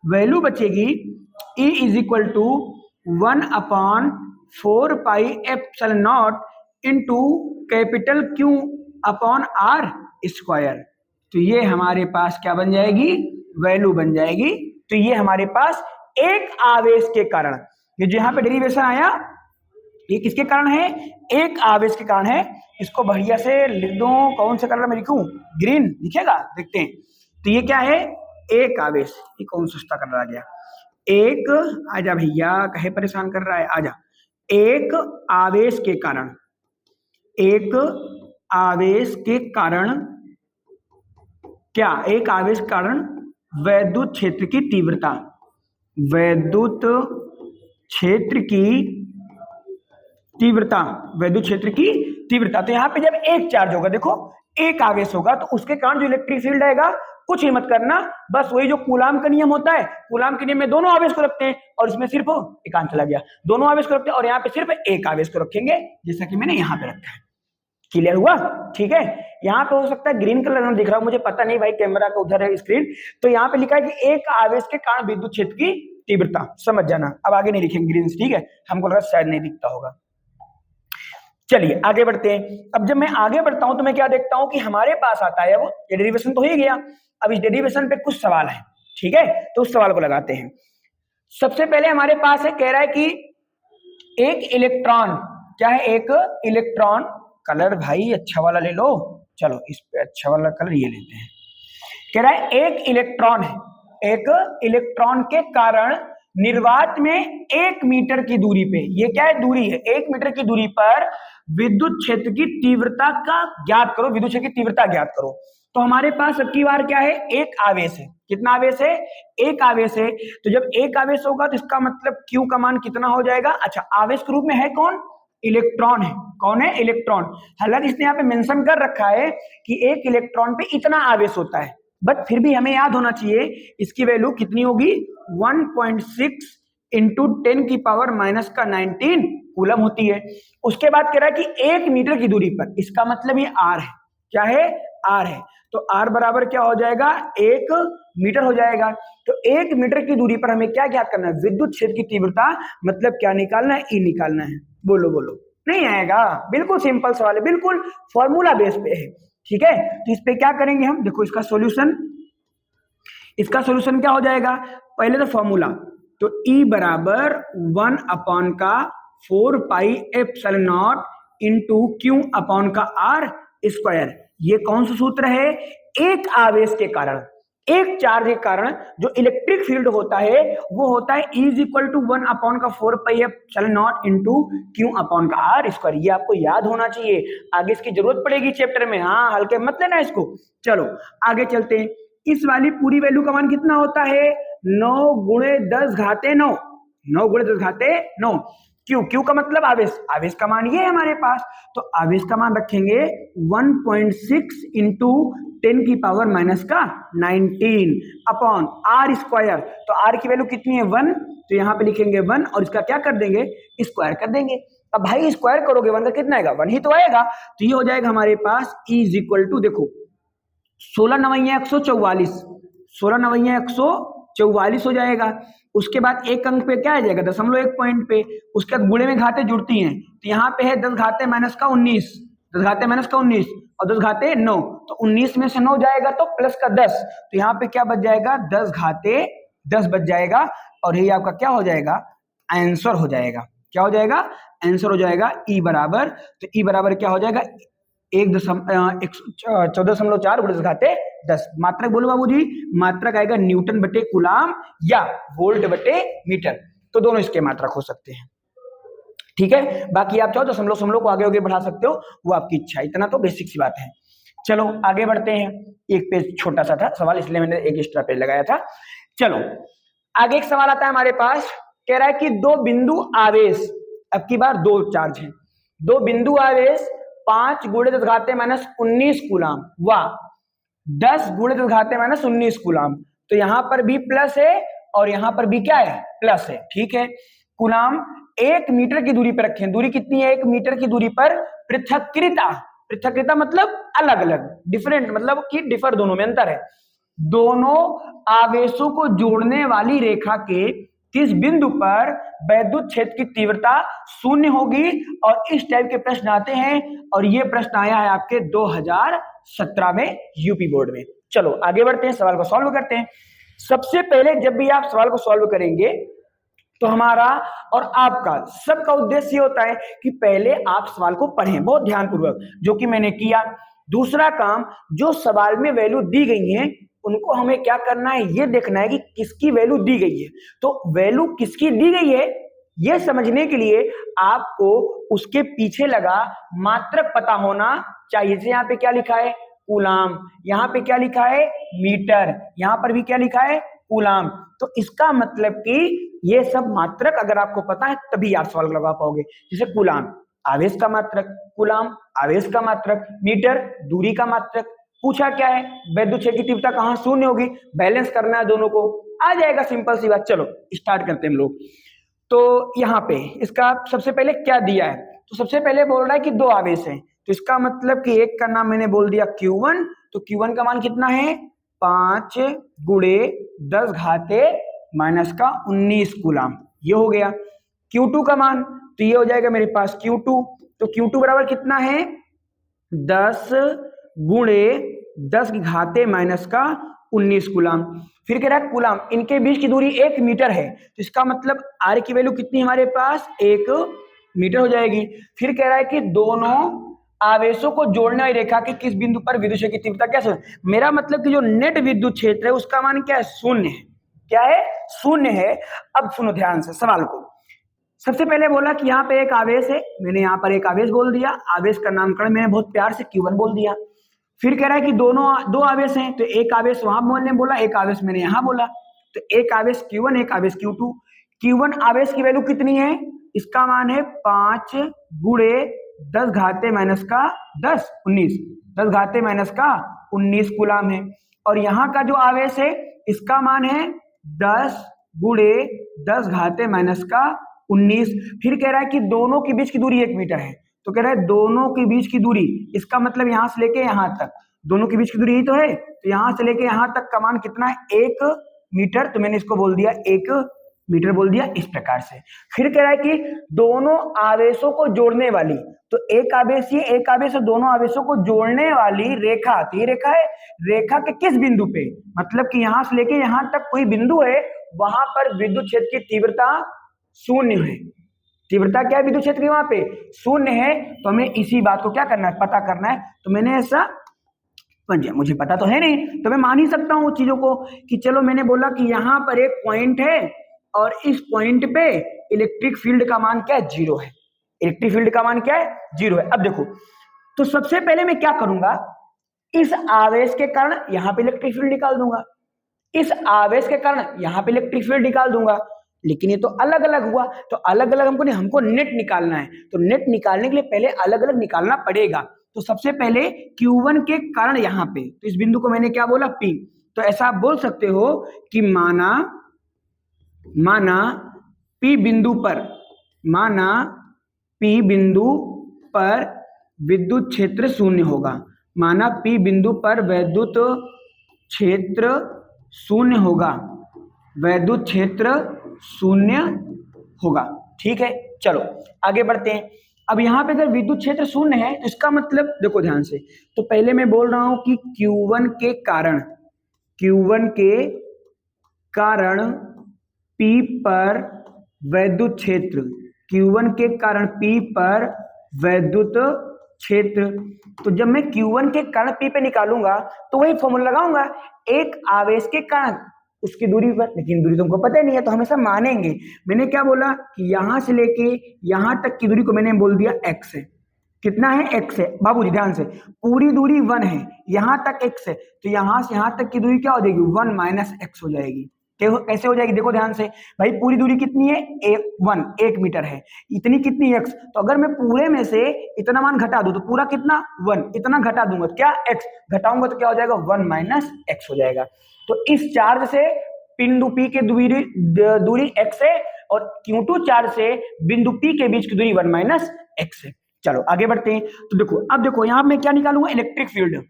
वैल्यू बचेगी E is equal to 1 upon 4 pi epsilon nought into capital Q upon R square. तो ये हमारे पास क्या बन जाएगी, वैल्यू बन जाएगी। तो ये हमारे पास एक आवेश के कारण, ये जो यहाँ पे डेरिवेशन आया ये किसके कारण है, एक आवेश के कारण है। इसको बढ़िया से लिख दो, कौन सा कलर में लिखूं, ग्रीन दिखेगा, देखते हैं। तो ये क्या है, एक आवेश, ये कौन सस्ता कलर आ गया, एक, आजा भैया कहे परेशान कर रहा है, आजा। एक आवेश के कारण, एक आवेश के कारण क्या, एक आवेश के कारण वैद्युत क्षेत्र की तीव्रता, वैद्युत क्षेत्र की तीव्रता, वैद्युत क्षेत्र की तीव्रता। तो यहाँ पे जब एक चार्ज होगा, देखो एक आवेश होगा, तो उसके कारण जो इलेक्ट्रिक फील्ड आएगा, कुछ ही मत करना, बस वही जो कूलाम का नियम होता है, कूलाम के नियम में दोनों आवेश को रखते हैं, और इसमें सिर्फ एकांत चला गया, दोनों आवेश को रखते हैं और यहाँ पे सिर्फ एक आवेश को रखेंगे, जैसा कि मैंने यहाँ पे रखा है। क्लियर हुआ, ठीक है। यहाँ पे हो सकता है ग्रीन कलर में दिख रहा है, मुझे पता नहीं भाई, कैमरा का उधर है स्क्रीन। तो यहाँ पे लिखा है कि एक आवेश के कारण विद्युत क्षेत्र की तीव्रता, समझ जाना। अब आगे नहीं लिखेंगे ग्रीन, ठीक है, हमको लगा शायद नहीं दिखता होगा। चलिए आगे बढ़ते हैं। अब जब मैं आगे बढ़ता हूं तो मैं क्या देखता हूं कि हमारे पास आता है वो, ये डेरिवेशन तो हो ही गया। अब इस डेरिवेशन पे कुछ सवाल है, ठीक है, तो उस सवाल को लगाते हैं। सबसे पहले हमारे पास है, कह रहा है कि एक इलेक्ट्रॉन, क्या है, एक इलेक्ट्रॉन, कलर भाई अच्छा वाला ले लो, चलो इस पे अच्छा वाला कलर ये लेते हैं। कह रहा है एक इलेक्ट्रॉन है, एक इलेक्ट्रॉन के कारण निर्वात में 1 मीटर की दूरी पे, ये क्या है दूरी है, 1 मीटर की दूरी पर विद्युत क्षेत्र की तीव्रता का ज्ञात करो, विद्युत क्षेत्र की तीव्रता ज्ञात करो। तो हमारे पास अब की बार क्या है, एक आवेश है। कितना आवेश है, एक आवेश है। तो जब एक आवेश होगा तो इसका मतलब Q का मान कितना हो जाएगा, अच्छा आवेश के रूप में है कौन, इलेक्ट्रॉन है। कौन है, इलेक्ट्रॉन। हालांकि इसने यहाँ पे मेंशन कर रखा है कि एक इलेक्ट्रॉन पे इतना आवेश होता है, बट फिर भी हमें याद होना चाहिए इसकी वैल्यू कितनी होगी, 1.6 इंटू 10⁻⁻19 कूलम होती है। उसके बाद कह रहा है कि 1 मीटर की दूरी पर, इसका मतलब ये R है, क्या है, R है। तो R बराबर क्या हो जाएगा, 1 मीटर हो जाएगा। तो 1 मीटर की दूरी पर हमें क्या ज्ञात करना है, विद्युत क्षेत्र की तीव्रता, मतलब क्या निकालना है, E निकालना है। बोलो बोलो, नहीं आएगा, बिल्कुल सिंपल सवाल है, बिल्कुल फॉर्मूला बेस पे है, ठीक है। तो इस पे क्या करेंगे हम, देखो इसका सॉल्यूशन, इसका सॉल्यूशन क्या हो जाएगा, पहले तो फॉर्मूला, तो E बराबर 1/4 pi epsilon nought into Q upon का R स्क्वायर। ये कौन सा सूत्र है, एक आवेश के कारण, एक चार्ज के कारण जो इलेक्ट्रिक फील्ड होता है वो होता है E is equal to 1/4 pi epsilon nought into Q upon का R स्क्वायर। ये आपको याद होना चाहिए, आगे इसकी जरूरत पड़ेगी चैप्टर में, हाँ हल्के मत लेना इसको। चलो आगे चलते हैं। इस वाली पूरी वैल्यू का मान कितना होता है, 9 गुणे 10 घाते 9, 9 गुणे 10 घाते 9। क्यू का मतलब आवेश, आवेश का मान ये है हमारे पास, तो आवेश का मान रखेंगे 1.6 इंटू 10⁻⁻19 अपॉन R स्क्वायर। तो R की वैल्यू कितनी है, 1, तो यहाँ पे लिखेंगे 1 और इसका क्या कर देंगे, स्क्वायर कर देंगे। अब भाई स्क्वायर करोगे 1 का कितना आएगा, 1 ही तो आएगा। तो ये हो जाएगा हमारे पास E इज इक्वल टू, देखो 16 9 144, 16 9 144 हो जाएगा। उसके बाद एक अंक पे क्या आ जाएगा, 0.1 पॉइंट पे, उसके बाद गुणे में घाते जुड़ती हैं, तो यहाँ पे है 10 घाते माइनस का 19, 10 घाते माइनस का 19 और 10 घाते 9, तो 19 में से 9 जाएगा तो प्लस का 10, तो यहाँ पे क्या बच जाएगा, 10 घाते 10 बच जाएगा। और ये आपका क्या हो जाएगा, आंसर हो जाएगा। क्या हो जाएगा, आंसर हो जाएगा E बराबर, तो E बराबर क्या हो जाएगा, 14.4 गुणे 10 घाते 10। मात्रक बोलो बाबूजी, मात्रक आएगा न्यूटन बटे कूलाम या वोल्ट बटे मीटर, तो दोनों इसके मात्रक हो सकते हैं, ठीक है। बाकी आप चाहो दशमलव को आगे बढ़ा सकते हो, वो आपकी इच्छा, इतना तो बेसिक सी बात है। चलो आगे बढ़ते हैं, एक पेज छोटा सा था सवाल इसलिए मैंने एक एक्स्ट्रा पेज लगाया था। चलो आगे एक सवाल आता है हमारे पास, कह रहा है कि 2 बिंदु आवेश, अब की बार 2 चार्ज है, 2 बिंदु आवेश 5 गुणे 10 घाते -19 कूलाम व 10 गुणे 10 घाते -19 कूलाम। तो यहां पर भी प्लस है और यहां पर भी क्या है, प्लस है, ठीक है। कूलाम 1 मीटर की दूरी पर रखें, दूरी कितनी है, 1 मीटर की दूरी पर पृथक्कृता, पृथक्कृता मतलब अलग अलग, डिफरेंट मतलब कि डिफर, दोनों में अंतर है। दोनों आवेशों को जोड़ने वाली रेखा के किस बिंदु पर वैद्युत क्षेत्र की तीव्रता 0 होगी, और इस टाइप के प्रश्न आते हैं, और ये प्रश्न आया है आपके 2017 में यूपी बोर्ड में। चलो आगे बढ़ते हैं, सवाल को सॉल्व करते हैं। सबसे पहले जब भी आप सवाल को सॉल्व करेंगे तो हमारा और आपका सबका उद्देश्य होता है कि पहले आप सवाल को पढ़ें बहुत ध्यानपूर्वक, जो कि मैंने किया। दूसरा काम, जो सवाल में वैल्यू दी गई है उनको हमें क्या करना है, ये देखना है कि किसकी वैल्यू दी गई है। तो वैल्यू किसकी दी गई है ये समझने के लिए आपको उसके पीछे लगा मात्रक पता होना चाहिए। जैसे यहाँ पे क्या लिखा है, कूलाम, यहाँ पे क्या लिखा है, मीटर, यहाँ पर भी क्या लिखा है, कूलाम। तो इसका मतलब कि ये सब मात्रक अगर आपको पता है तभी आप सवाल लगा पाओगे। जैसे कूलाम आवेश का मात्रक, कूलाम आवेश का मात्रक, मीटर दूरी का मात्रक। पूछा क्या है, वैद्युत क्षेत्र की तीव्रता कहाँ 0 होगी, बैलेंस करना है दोनों को, आ जाएगा, सिंपल सी बात। चलो स्टार्ट करते हैं हम लोग। तो यहाँ पे इसका सबसे पहले क्या दिया है, तो सबसे पहले बोल रहा है कि 2 आवेश हैं, तो इसका मतलब कि एक का नाम मैंने बोल दिया Q1, तो Q1 का मान कितना है, 5 गुणे 10 घाते -19 कूलाम, ये हो गया। Q2 का मान, तो ये हो जाएगा मेरे पास Q2, तो Q2 बराबर कितना है, 10 गुणे 10 की घाते -19 कूलाम। फिर कह रहा है कूलाम, इनके बीच की दूरी 1 मीटर है, तो इसका मतलब R की वैल्यू कितनी हमारे पास, 1 मीटर हो जाएगी। फिर कह रहा है कि दोनों आवेशों को जोड़ने वाली रेखा के किस बिंदु पर विद्युत क्षेत्र की तीव्रता क्या है? मेरा मतलब कि जो नेट विद्युत क्षेत्र है उसका मान क्या है? शून्य है। क्या है? शून्य है। अब सुनो ध्यान से सवाल को। सबसे पहले बोला कि यहाँ पे एक आवेश है, मैंने यहाँ पर एक आवेश बोल दिया, आवेश का नामकरण मैंने बहुत प्यार से Q1 बोल दिया। फिर कह रहा है कि दोनों दो आवेश हैं, तो एक आवेश वहां मैंने बोला, एक आवेश मैंने यहाँ बोला। तो एक आवेश Q1, एक आवेश Q2। Q1 आवेश की वैल्यू कितनी है? इसका मान है 5 गुणे 10 घाते माइनस का 10 19, 10 घाते माइनस का 19 कूलाम है। और यहाँ का जो आवेश है इसका मान है 10 गुणे 10 घाते माइनस का 19। फिर कह रहा है कि दोनों के बीच की दूरी 1 मीटर है, तो कह रहा है दोनों के बीच की दूरी, इसका मतलब यहां से लेके यहां तक, दोनों के बीच की दूरी यही तो है, तो यहां से लेके यहां तक का मान कितना है? 1 मीटर। तो मैंने इसको बोल दिया 1 मीटर बोल दिया इस प्रकार से। फिर कह रहा है कि दोनों आवेशों को जोड़ने वाली, तो एक आवेश ये एक आवेश और दोनों आवेशों को जोड़ने वाली रेखा, तो ये रेखा है, रेखा के किस बिंदु पे, मतलब कि यहां से लेके यहां तक कोई बिंदु है, वहां पर विद्युत क्षेत्र की तीव्रता शून्य है। तीव्रता क्या है विद्युत क्षेत्र की? वहां पे शून्य है। तो हमें इसी बात को क्या करना है? पता करना है। तो मैंने ऐसा बन गया, मुझे पता तो है नहीं, तो मैं मान ही सकता हूँ चीजों को कि चलो मैंने बोला कि यहाँ पर एक पॉइंट है और इस पॉइंट पे इलेक्ट्रिक फील्ड का मान क्या है? 0 है। इलेक्ट्रिक फील्ड का मान क्या है? 0 है। अब देखो, तो सबसे पहले मैं क्या करूंगा, इस आवेश के कारण यहाँ पे इलेक्ट्रिक फील्ड निकाल दूंगा, इस आवेश के कारण यहाँ पे इलेक्ट्रिक फील्ड निकाल दूंगा। लेकिन ये तो अलग अलग हुआ, तो अलग अलग हमको नहीं, हमको नेट निकालना है। तो नेट निकालने के लिए पहले अलग अलग निकालना पड़ेगा। तो सबसे पहले Q1 के कारण यहाँ पे, तो इस बिंदु को मैंने क्या बोला? P। तो ऐसा आप बोल सकते हो कि माना P बिंदु पर, माना P बिंदु पर विद्युत क्षेत्र शून्य होगा, माना P बिंदु पर विद्युत क्षेत्र शून्य होगा, विद्युत क्षेत्र शून्य होगा। ठीक है, चलो आगे बढ़ते हैं। अब यहाँ पे अगर विद्युत क्षेत्र शून्य है तो इसका मतलब देखो ध्यान से, तो पहले मैं बोल रहा हूं कि Q1 के कारण, Q1 के कारण P पर विद्युत क्षेत्र, Q1 के कारण P पर विद्युत क्षेत्र, तो जब मैं Q1 के कारण P पे निकालूंगा तो वही फॉर्मूला लगाऊंगा, एक आवेश के कारण उसकी दूरी पर, लेकिन दूरी तुमको पता नहीं है तो हमेशा मानेंगे। मैंने क्या बोला कि यहां से लेके यहां तक की दूरी को मैंने बोल दिया x है। कितना है? x है। बाबूजी ध्यान से, पूरी दूरी 1 है, यहां तक x है, तो यहां से यहां तक की दूरी क्या हो जाएगी? 1 माइनस x हो जाएगी। कैसे हो जाएगी? देखो ध्यान से भाई, पूरी दूरी कितनी है? 1 मीटर है, इतनी कितनी x, तो अगर मैं पूरे में से इतना मान घटा दूं तो पूरा कितना? 1, इतना घटा दूंगा क्या? x घटाऊंगा तो क्या हो जाएगा? 1 माइनस x हो जाएगा। तो इस चार्ज से बिंदु P के दूरी x है और Q2 चार्ज से बिंदु P के बीच की दूरी 1 माइनस x है। चलो आगे बढ़ते हैं। तो देखो, अब देखो यहां मैं क्या निकालूंगा? Electric field.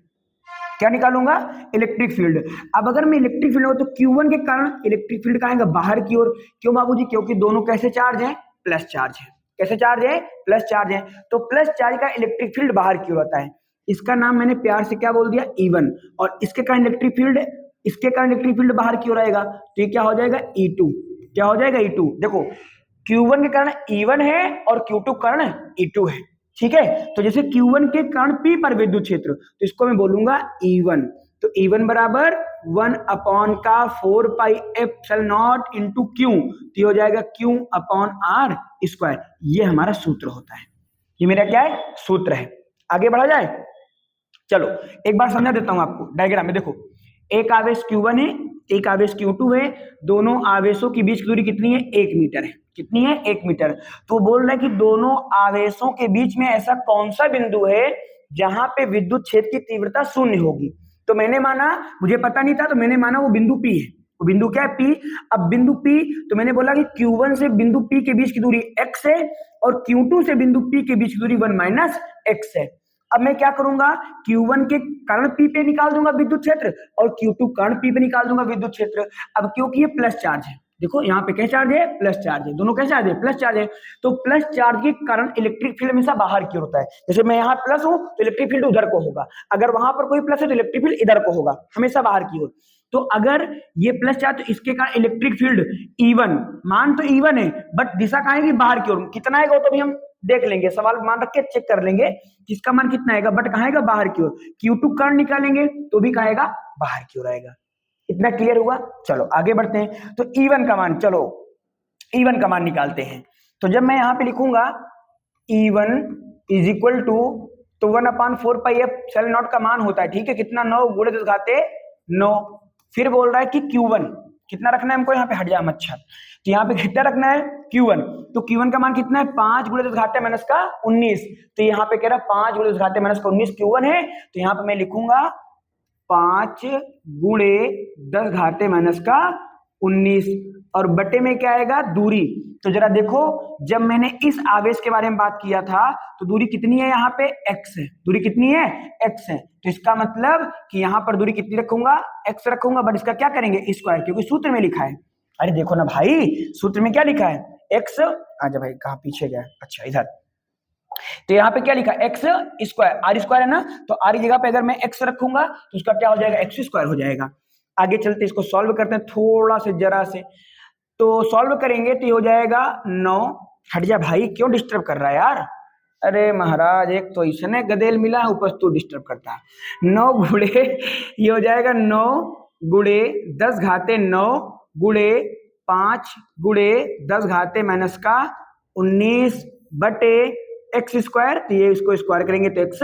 क्या निकालूंगा? Electric field. अब अगर मैं इलेक्ट्रिक फील्ड हो तो Q1 के कारण इलेक्ट्रिक फील्ड का आएगा बाहर की ओर। क्यों बाबूजी? क्योंकि दोनों कैसे चार्ज हैं? प्लस चार्ज है। कैसे चार्ज है? प्लस चार्ज है। तो प्लस चार्ज का इलेक्ट्रिक फील्ड बाहर की ओर होता है, इसका नाम मैंने प्यार से क्या बोल दिया? E1। और इसके कारण इलेक्ट्रिक फील्ड, इसके कारण इलेक्ट्रिक फील्ड बाहर की ओर आएगा, तो ये क्या हो जाएगा? E2। क्या हो जाएगा? E2। देखो Q1 के कारण E1 है और Q2 के कारण E2 है। ठीक है, तो जैसे Q1 के कारण P पर विद्युत क्षेत्र, तो इसको मैं बोलूंगा E1। तो E1 बराबर 1 अपॉन का 4 pi epsilon nought into Q, तो ये हो जाएगा Q अपॉन R स्क्वायर। ये हमारा सूत्र होता है, ये मेरा क्या है? सूत्र है। आगे बढ़ा जाए, चलो एक बार समझा देता हूं आपको डायग्राम में। देखो, एक आवेश Q1 है, एक आवेश Q2 है, दोनों आवेशों की बीच की दूरी कितनी है? 1 मीटर है। कितनी है? 1 मीटर। तो बोल रहा है कि दोनों आवेशों के बीच में ऐसा कौन सा बिंदु है जहां पे विद्युत क्षेत्र की तीव्रता शून्य होगी? तो मैंने माना, मुझे पता नहीं था, तो मैंने माना वो बिंदु P है। वो बिंदु क्या है? P। अब बिंदु P, तो मैंने बोला कि Q1 से बिंदु P के बीच की दूरी x है और Q2 से बिंदु P के बीच की दूरी 1 माइनस x है। अब मैं क्या करूंगा? Q1 के कारण P पे निकाल दूंगा विद्युत क्षेत्र और Q2 कारण P पे निकाल दूंगा विद्युत क्षेत्र। अब क्योंकि ये प्लस चार्ज है, देखो यहाँ पे क्या चार्ज है? प्लस चार्ज है। दोनों क्या चार्ज है? प्लस चार्ज है। तो प्लस चार्ज के कारण इलेक्ट्रिक फील्ड हमेशा बाहर की ओर होता है। जैसे मैं यहाँ प्लस हूं तो इलेक्ट्रिक फील्ड उधर को होगा, अगर वहां पर कोई प्लस है तो इलेक्ट्रिक फील्ड इधर को होगा, हमेशा बाहर की ओर। तो अगर ये प्लस चार्ज, तो इसके कारण इलेक्ट्रिक फील्ड E1, मान तो E1 है बट दिशा कहाँ है? बाहर की ओर। कितना आएगा तो भी हम देख लेंगे, सवाल मान रख के चेक कर लेंगे किसका मान कितना आएगा, बट कहाँ आएगा, बाहर की ओर। Q2 कर्ण निकालेंगे तो भी कहाँ आएगा, बाहर की ओर आएगा। इतना क्लियर हुआ। चलो आगे बढ़ते हैं। तो E1 का मान, चलो E1 का मान निकालते हैं। तो जब मैं यहाँ पे लिखूंगा E1 इज इक्वल टू, तो 1/4 पाई एप्सिलॉन का मान होता है, ठीक है, कितना, 9 गुणे 10 घाते 9। फिर बोल रहा है कि Q1 कितना रखना है हमको, यहाँ पे हट जा मत छाप, तो यहाँ पे कितना रखना है, Q1। तो Q1 का मान कितना है, 5 गुणे 10 घाते माइनस का 19। तो यहाँ पे कह रहा है 5 गुणे 10 घाते माइनस का 19 Q1 है। तो यहाँ पे मैं लिखूंगा 5 गुणे 10 घाते माइनस का 19, और बटे में क्या आएगा, दूरी। तो जरा देखो, जब मैंने इस आवेश के बारे में बात किया था तो दूरी कितनी है, यहाँ पे x है, दूरी कितनी है, x है। तो इसका मतलब कि यहाँ पर दूरी कितनी रखूंगा, x रखूंगा, बट इसका क्या करेंगे, स्क्वायर, क्योंकि सूत्र में लिखा है। अरे देखो ना भाई, सूत्र में क्या लिखा है, x। आजा भाई, कहाँ पीछे गया, अच्छा इधर। तो यहाँ पे क्या लिखा है, एक्स स्क्वायर, आर स्क्वायर है ना, तो आर की जगह पे अगर मैं एक्स रखूंगा तो उसका क्या हो जाएगा, एक्स स्क्वायर हो जाएगा। आगे चलते इसको सॉल्व करते हैं थोड़ा से, जरा से। तो सॉल्व करेंगे तो ये हो जाएगा 9, हट जा भाई, क्यों डिस्टर्ब कर रहा है यार, अरे महाराज, एक तो इसने गदेल मिला है, ऊपर तू डिस्टर्ब करता है। 9 गुणे, ये हो जाएगा 9 गुणे 10 घाते 9 गुणे 5 गुणे 10 घाते माइनस का 19 बटे एक्स स्क्वायर। तो ये इसको स्क्वायर करेंगे तो एक्स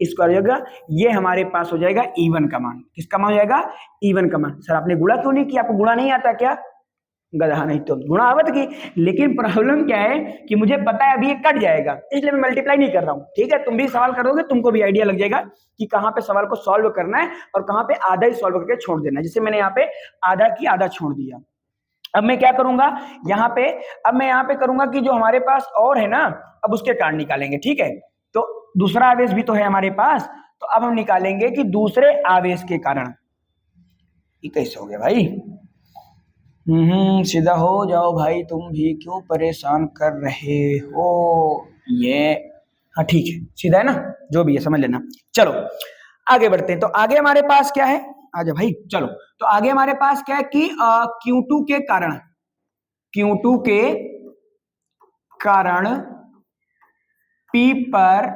स्क्वायर हो जाएगा। ये हमारे पास हो जाएगा E1 का मान। किसका मान हो जाएगा, E1 का मान। सर आपने गुणा क्यों नहीं किया, आपको गुणा नहीं आता क्या, गधा नहीं तो गुणा आवत की, लेकिन प्रॉब्लम क्या है कि मुझे पता है अभी ये कट जाएगा, इसलिए मैं मल्टीप्लाई नहीं कर रहा हूँ, ठीक है। तुम भी सवाल करोगे, तुमको भी आइडिया लग जाएगा कि कहाँ पे सवाल को सॉल्व करना है और कहाँ पे आधा ही सॉल्व करके छोड़ देना है। जैसे मैंने यहाँ पे आधा की आधा छोड़ दिया। अब मैं क्या करूंगा यहाँ पे, अब मैं यहाँ पे करूंगा कि जो हमारे पास और है ना, अब उसके कारण निकालेंगे, ठीक है। तो दूसरा आवेश भी तो है हमारे पास, तो अब हम निकालेंगे कि दूसरे आवेश के कारण। ये कैसे हो गया भाई, सीधा हो जाओ भाई, तुम भी क्यों परेशान कर रहे हो, ये हाँ ठीक है, सीधा है ना, जो भी है समझ लेना। चलो आगे बढ़ते हैं। तो आगे हमारे पास क्या है, आजा भाई चलो। तो आगे हमारे पास क्या है कि Q2 के कारण, Q2 के कारण P पर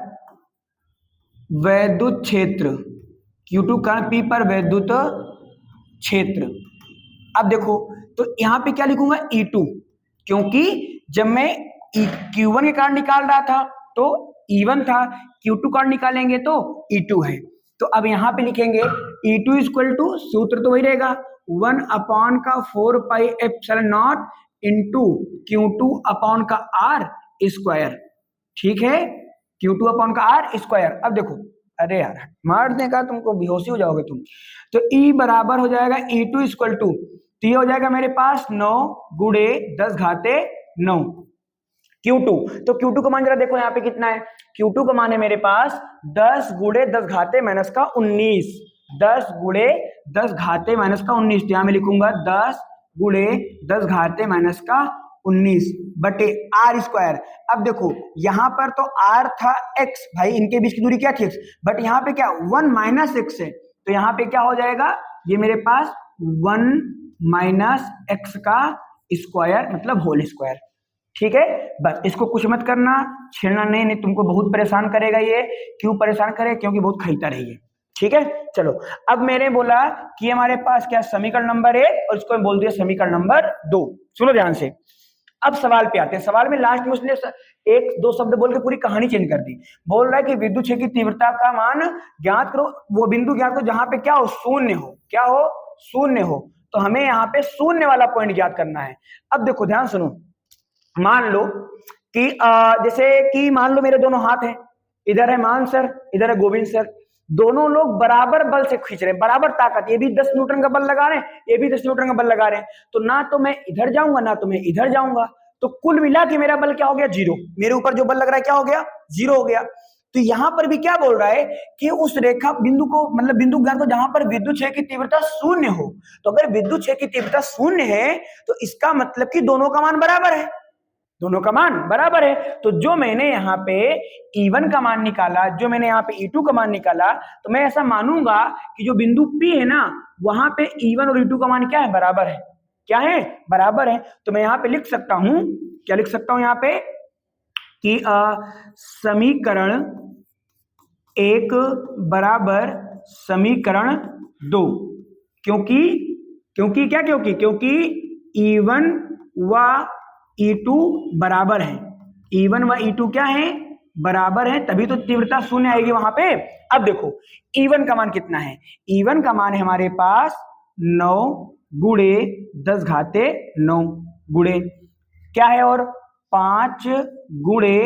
वैद्युत क्षेत्र, Q2 कारण P पर वैद्युत क्षेत्र। अब देखो, तो यहां पे क्या लिखूंगा, E2, क्योंकि जब मैं Q1 के कारण निकाल रहा था तो E1 था, Q2 कारण निकालेंगे तो E2 है। तो अब यहां पे लिखेंगे E2 इक्वल टू, सूत्र तो वही रहेगा, 1/4 pi epsilon nought into Q2 upon का R स्क्वायर, ठीक है, Q2 अपॉन का R स्क्वायर। अब देखो, अरे यार मारने का, तुमको बेहोशी हो जाओगे तुम। तो E बराबर हो जाएगा E2 इक्वल टू, तो ये हो जाएगा मेरे पास 9 गुणे 10 घाते 9 Q2। तो Q2 का मान जरा देखो यहाँ पे कितना है, Q2 का मान है मेरे पास 10 गुणे 10 घाते माइनस का 19, 10 गुणे 10 घाते माइनस का 19। तो यहाँ मैं लिखूंगा 10 गुणे 10 घाते माइनस का 19 बटे R स्क्वायर। अब देखो यहाँ पर तो R था x, भाई इनके बीच की दूरी क्या थी x, बट यहाँ पे क्या 1 माइनस x है, तो यहाँ पे क्या हो जाएगा, ये मेरे पास 1 माइनस x का स्क्वायर मतलब होल स्क्वायर, ठीक है। बस इसको कुछ मत करना, छेड़ना नहीं, नहीं तुमको बहुत परेशान करेगा ये। क्यों परेशान करे, क्योंकि बहुत खरीदा रही है, ठीक है। चलो अब मैंने बोला कि हमारे पास क्या समीकरण नंबर 1 और इसको बोल दिया समीकरण नंबर 2। सुनो ध्यान से, अब सवाल पे आते हैं। सवाल में लास्ट में उसने 1-2 शब्द बोल के पूरी कहानी चेंज कर दी। बोल रहा है कि विद्युत क्षेत्र की तीव्रता का मान ज्ञात करो, वो बिंदु ज्ञात करो जहां पे क्या हो, शून्य हो, क्या हो, शून्य हो। तो हमें यहाँ पे शून्य वाला पॉइंट ज्ञात करना है। अब देखो ध्यान सुनो, मान लो कि जैसे कि मान लो मेरे दोनों हाथ हैं, इधर है मान सर, इधर है गोविंद सर, दोनों लोग बराबर बल से खींच रहे हैं, बराबर ताकत, ये भी 10 न्यूटन का बल लगा रहे हैं, ये भी 10 न्यूटन का बल लगा रहे हैं। तो ना तो मैं इधर जाऊंगा ना तो मैं इधर जाऊंगा, तो कुल मिला के मेरा बल क्या हो गया, 0। मेरे ऊपर जो बल लग रहा है क्या हो गया, 0 हो गया। तो यहां पर भी क्या बोल रहा है कि उस रेखा बिंदु को, मतलब बिंदु ज्ञात को जहां पर विद्युत क्षेत्र की तीव्रता 0 हो। तो अगर विद्युत क्षेत्र की तीव्रता 0 है तो इसका मतलब कि दोनों का मान बराबर है, दोनों का मान बराबर है। तो जो मैंने यहाँ पे E1 का मान निकाला, जो मैंने यहाँ पे E2 का मान निकाला, तो मैं ऐसा मानूंगा कि जो बिंदु P है ना, वहां पे E1 और E2 का मान क्या है, बराबर है, क्या है, बराबर है। तो मैं यहाँ पे लिख सकता हूं, क्या लिख सकता हूं यहाँ पे, कि समीकरण 1 बराबर समीकरण 2, क्योंकि E1 व E2 बराबर है, E1 व E2 क्या है, बराबर है, तभी तो तीव्रता शून्य आएगी वहां पे। अब देखो E1 का मान कितना है, E1 का मान है हमारे पास 9 गुणे 10 घाते 9 गुणे क्या है, और 5 गुणे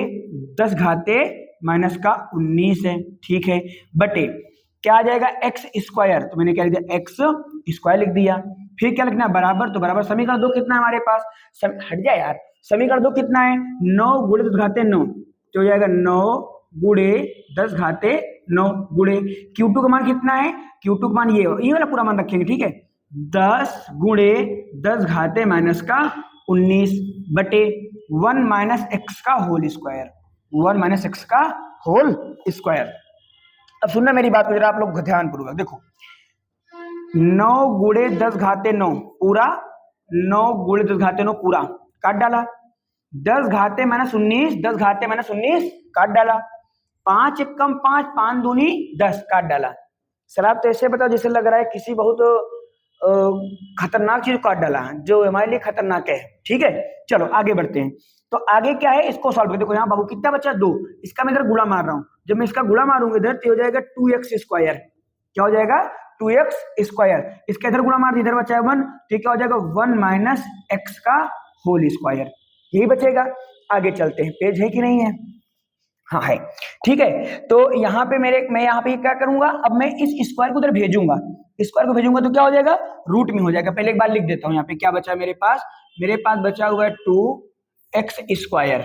10 घाते माइनस का 19 है, ठीक है, बटे क्या आ जाएगा एक्स स्क्वायर, तो मैंने क्या लिख दिया, एक्स स्क्वायर लिख दिया। फिर क्या लिखना है, बराबर, तो बराबर समीकरण 2 कितना है हमारे पास, हट जाए यार, समीकरण 2 कितना है, 9 गुणे 10 घाते 9, तो हो जाएगा 9 गुणे 10 घाते 9 गुणे Q2 का मान कितना है, Q2 का मान ये वाला पूरा मान रखेंगे, ठीक है, 10 गुणे 10 घाते माइनस का 19 बटे 1 माइनस एक्स का होल स्क्वायर, 1 माइनस एक्स का होल स्क्वायर। अब सुनना मेरी बात को जरा आप लोग ध्यानपूर्वक देखो, 9 गुणे 10 घाते 9 पूरा, 9 गुणे 10 घाते 9 पूरा काट डाला, 10 घाते माइनस 19, 10 घाते माइनस 19 काट डाला, 5 एक कम 5, 5 दूनी 10 काट डाला। सर आप तो ऐसे बताओ जैसे लग रहा है किसी बहुत खतरनाक चीज काट डाला जो हमारे लिए खतरनाक है, ठीक है, चलो आगे बढ़ते हैं। तो आगे क्या है, इसको सॉल्व कर देखो, यहाँ बाबू कितना बचा 2, इसका मैं इधर गुणा मार रहा हूं, जब मैं इसका गुणा मारूंगा इधर तो हो जाएगा 2x स्क्वायर, क्या हो जाएगा 2x स्क्वायर, इसका इधर गुणा मार दिया, इधर बचा है 1, तो क्या हो जाएगा 1 माइनस एक्स का होल स्क्वायर, यही बचेगा। आगे चलते हैं, पेज है कि नहीं है, हाँ है, ठीक है। तो यहाँ पे मैं यहाँ पे क्या करूंगा, अब मैं इस स्क्वायर को उधर भेजूंगा, स्क्वायर को भेजूंगा तो क्या हो जाएगा, रूट में हो जाएगा। पहले एक बार लिख देता हूँ, यहाँ पे क्या बचा है मेरे पास बचा हुआ है 2x स्क्वायर,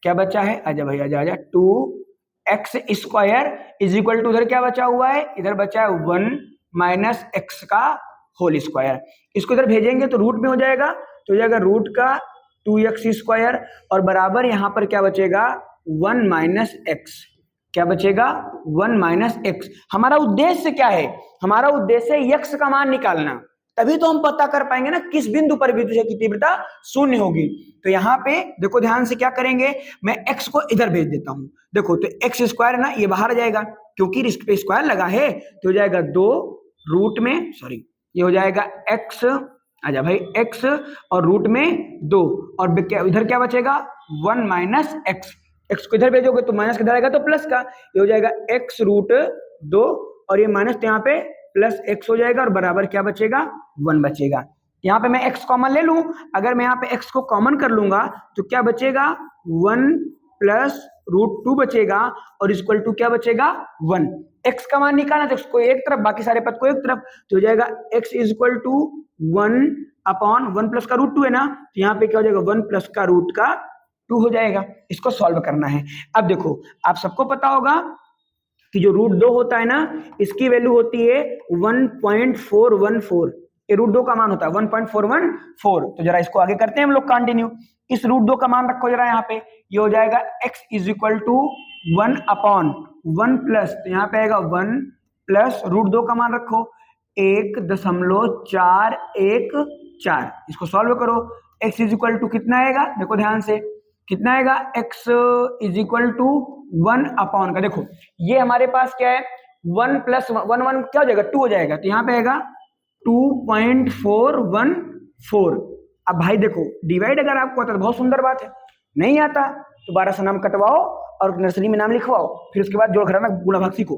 क्या बचा है, आजा भाई आजा 2x square is equal to, उधर क्या बचा हुआ है, इधर बचा है 1 माइनस एक्स का होल स्क्वायर, इसको इधर भेजेंगे तो रूट में हो जाएगा, तो हो जाएगा रूट का 2x स्क्वायर, और बराबर यहाँ पर क्या बचेगा 1 माइनस एक्स, क्या बचेगा 1 माइनस एक्स। हमारा उद्देश्य क्या है, हमारा उद्देश्य है x का मान निकालना, तभी तो हम पता कर पाएंगे ना किस बिंदु पर विद्युत की तीव्रता शून्य होगी। तो यहाँ पे देखो ध्यान से क्या करेंगे, मैं x को इधर भेज देता हूं, देखो तो x स्क्वायर ना ये बाहर आ जाएगा, क्योंकि रिस्ट पे स्क्वायर लगा है, तो हो जाएगा 2 रूट में, सॉरी ये हो जाएगा x, आजा भाई x और रूट में 2, और इधर क्या बचेगा 1 माइनस एक्स, एक्स को इधर भेजोगे तो माइनस किधर आएगा, तो प्लस का, ये हो जाएगा x रूट 2 और ये माइनस तो यहाँ पे प्लस x हो जाएगा, और बराबर क्या बचेगा 1 बचेगा। यहाँ पे मैं x कॉमन ले लूं, अगर मैं यहाँ पे x को कॉमन कर लूंगा तो क्या बचेगा 1 प्लस रूट 2 बचेगा, और इक्वल टू क्या बचेगा 1। x का मान निकालना तो x को एक तरफ, बाकी सारे पद को एक तरफ, तो हो जाएगा x is equal to 1 upon 1 plus का रूट 2 है ना, तो यहाँ पे क्या हो जाएगा 1 प्लस का रूट का 2 हो जाएगा। इसको सॉल्व करना है। अब देखो आप सबको पता होगा कि जो रूट 2 होता है ना, इसकी वैल्यू होती है 1.414, ये रूट 2 का मान होता है 1.414। तो जरा इसको आगे करते हैं हम लोग कंटिन्यू, इस रूट 2 का मान रखो जरा यहाँ पे, ये हो जाएगा x is equal to 1 upon 1 plus, तो यहाँ पे आएगा 1 प्लस रूट 2 का मान रखो 1.414, इसको सॉल्व करो, x इज इक्वल टू कितना आएगा, देखो ध्यान से कितना आएगा, x is equal to 1 upon का, देखो ये हमारे पास क्या है 1 प्लस 1 1 क्या हो जाएगा 2 हो जाएगा, तो यहाँ पे आएगा 2.414। अब भाई देखो डिवाइड अगर आपको आता तो बहुत सुंदर बात है, नहीं आता तो 12 से नाम कटवाओ और नर्सरी में नाम लिखवाओ, फिर उसके बाद जोड़ घटाना गुणा भाग सीखो।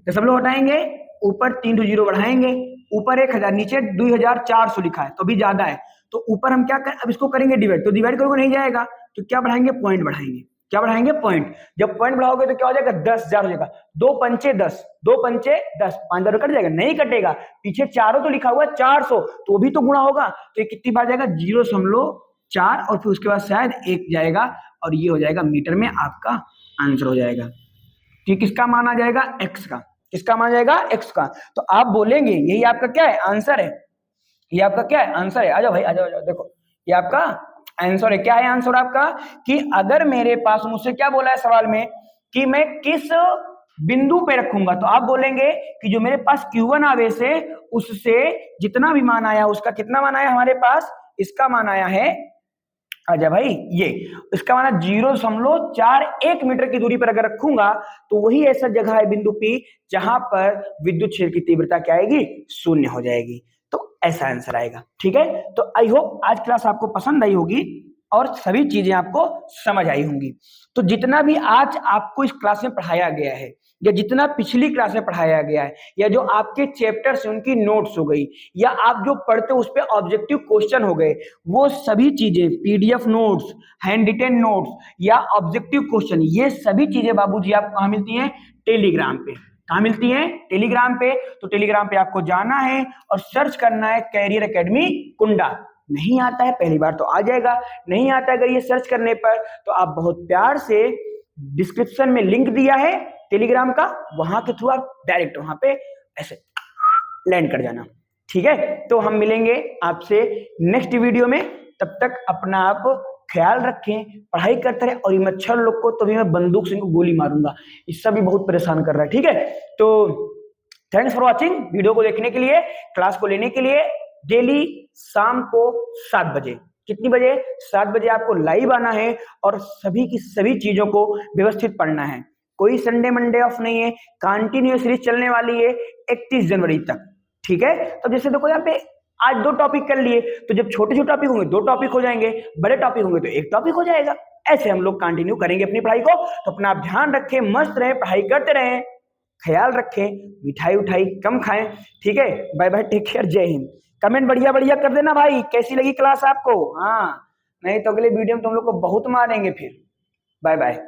तो सब लोग हटाएंगे, ऊपर 3 2 0 बढ़ाएंगे, ऊपर 1000 नीचे 2400 लिखा है तो भी ज्यादा है, तो ऊपर हम क्या कर, अब इसको करेंगे डिवाइड, तो डिवाइड करोगे नहीं जाएगा, तो क्या बढ़ाएंगे पॉइंट बढ़ाएंगे, क्या बढ़ाएंगे पॉइंट, जब पॉइंट बढ़ाओगे तो क्या हो जाएगा 10,000 हो जाएगा, 2 पंचे 10, 2 पंचे 10, 5000 कट जाएगा, नहीं कटेगा, पीछे चारों तो लिखा हुआ 400 तो भी तो गुणा होगा, तो ये कितनी बार जाएगा 0.4 और फिर उसके बाद शायद 1 जाएगा, और ये हो जाएगा मीटर में आपका आंसर हो जाएगा। ठीक, किसका मान आ जाएगा x का, किसका मान आ जाएगा x का, तो आप बोलेंगे यही आपका क्या है आंसर है, ये आपका क्या है आंसर है, आ जाओ भाई आ जाओ, देखो ये आपका आंसर है। क्या है आंसर आपका, कि अगर मेरे पास, मुझसे क्या बोला है सवाल में कि मैं किस बिंदु पे रखूंगा, तो आप बोलेंगे कि जो मेरे पास Q1 आवेश है उससे जितना भी मान आया उसका कितना मान आया हमारे पास, इसका मान आया है आजा भाई, ये इसका माना 0.41 मीटर की दूरी पर अगर रखूंगा तो वही ऐसा जगह है बिंदु P जहां पर विद्युत क्षेत्र की तीव्रता क्या आएगी, शून्य हो जाएगी। तो ऐसा आंसर आएगा। ठीक है, तो आई होप आज क्लास आपको पसंद आई होगी और सभी चीजें आपको समझ आई होंगी। तो जितना भी आज आपको इस क्लास में पढ़ाया गया है या जितना पिछली क्लास में पढ़ाया गया है या जो आपके चैप्टर्स उनकी नोट्स हो गई या आप जो पढ़ते हो उस पे ऑब्जेक्टिव क्वेश्चन हो गए, वो सभी चीजें PDF notes, hand retain notes या ऑब्जेक्टिव क्वेश्चन, ये सभी चीजें बाबूजी आपको कहाँ मिलती हैं, टेलीग्राम पे। कहाँ मिलती हैं, टेलीग्राम पे। तो टेलीग्राम पे आपको जाना है और सर्च करना है कैरियर एकेडमी कुंडा। नहीं आता है पहली बार तो आ जाएगा, नहीं आता अगर ये सर्च करने पर तो आप बहुत प्यार से डिस्क्रिप्शन में लिंक दिया है टेलीग्राम का, वहां के थ्रू आप डायरेक्ट वहां पे ऐसे लैंड कर जाना। ठीक है, तो हम मिलेंगे आपसे नेक्स्ट वीडियो में। तब तक अपना आप ख्याल रखें, पढ़ाई करते रहे। और ये मच्छर लोग को तो भी मैं बंदूक से इनको गोली मारूंगा, इससे भी बहुत परेशान कर रहा है। ठीक है, तो थैंक्स फॉर वॉचिंग। वीडियो को देखने के लिए, क्लास को लेने के लिए डेली शाम को 7 बजे, कितनी बजे, 7 बजे आपको लाइव आना है और सभी की सभी चीजों को व्यवस्थित पढ़ना है। कोई संडे मंडे ऑफ नहीं है, कंटिन्यू सीरीज चलने वाली है 31 जनवरी तक। ठीक है, तो जैसे देखो यहाँ पे आज 2 टॉपिक कर लिए, तो जब छोटे छोटे टॉपिक होंगे 2 टॉपिक हो जाएंगे, बड़े टॉपिक होंगे तो 1 टॉपिक हो जाएगा। ऐसे हम लोग कंटिन्यू करेंगे अपनी पढ़ाई को। तो अपना आप ध्यान रखें, मस्त रहें, पढ़ाई करते रहें, ख्याल रखें, मिठाई उठाई कम खाएं। ठीक है, बाय बाय, टेक केयर, जय हिंद। कमेंट बढ़िया बढ़िया कर देना भाई, कैसी लगी क्लास आपको। हाँ, नहीं तो अगले वीडियो में तुम लोग को बहुत मारेंगे फिर। Bye bye.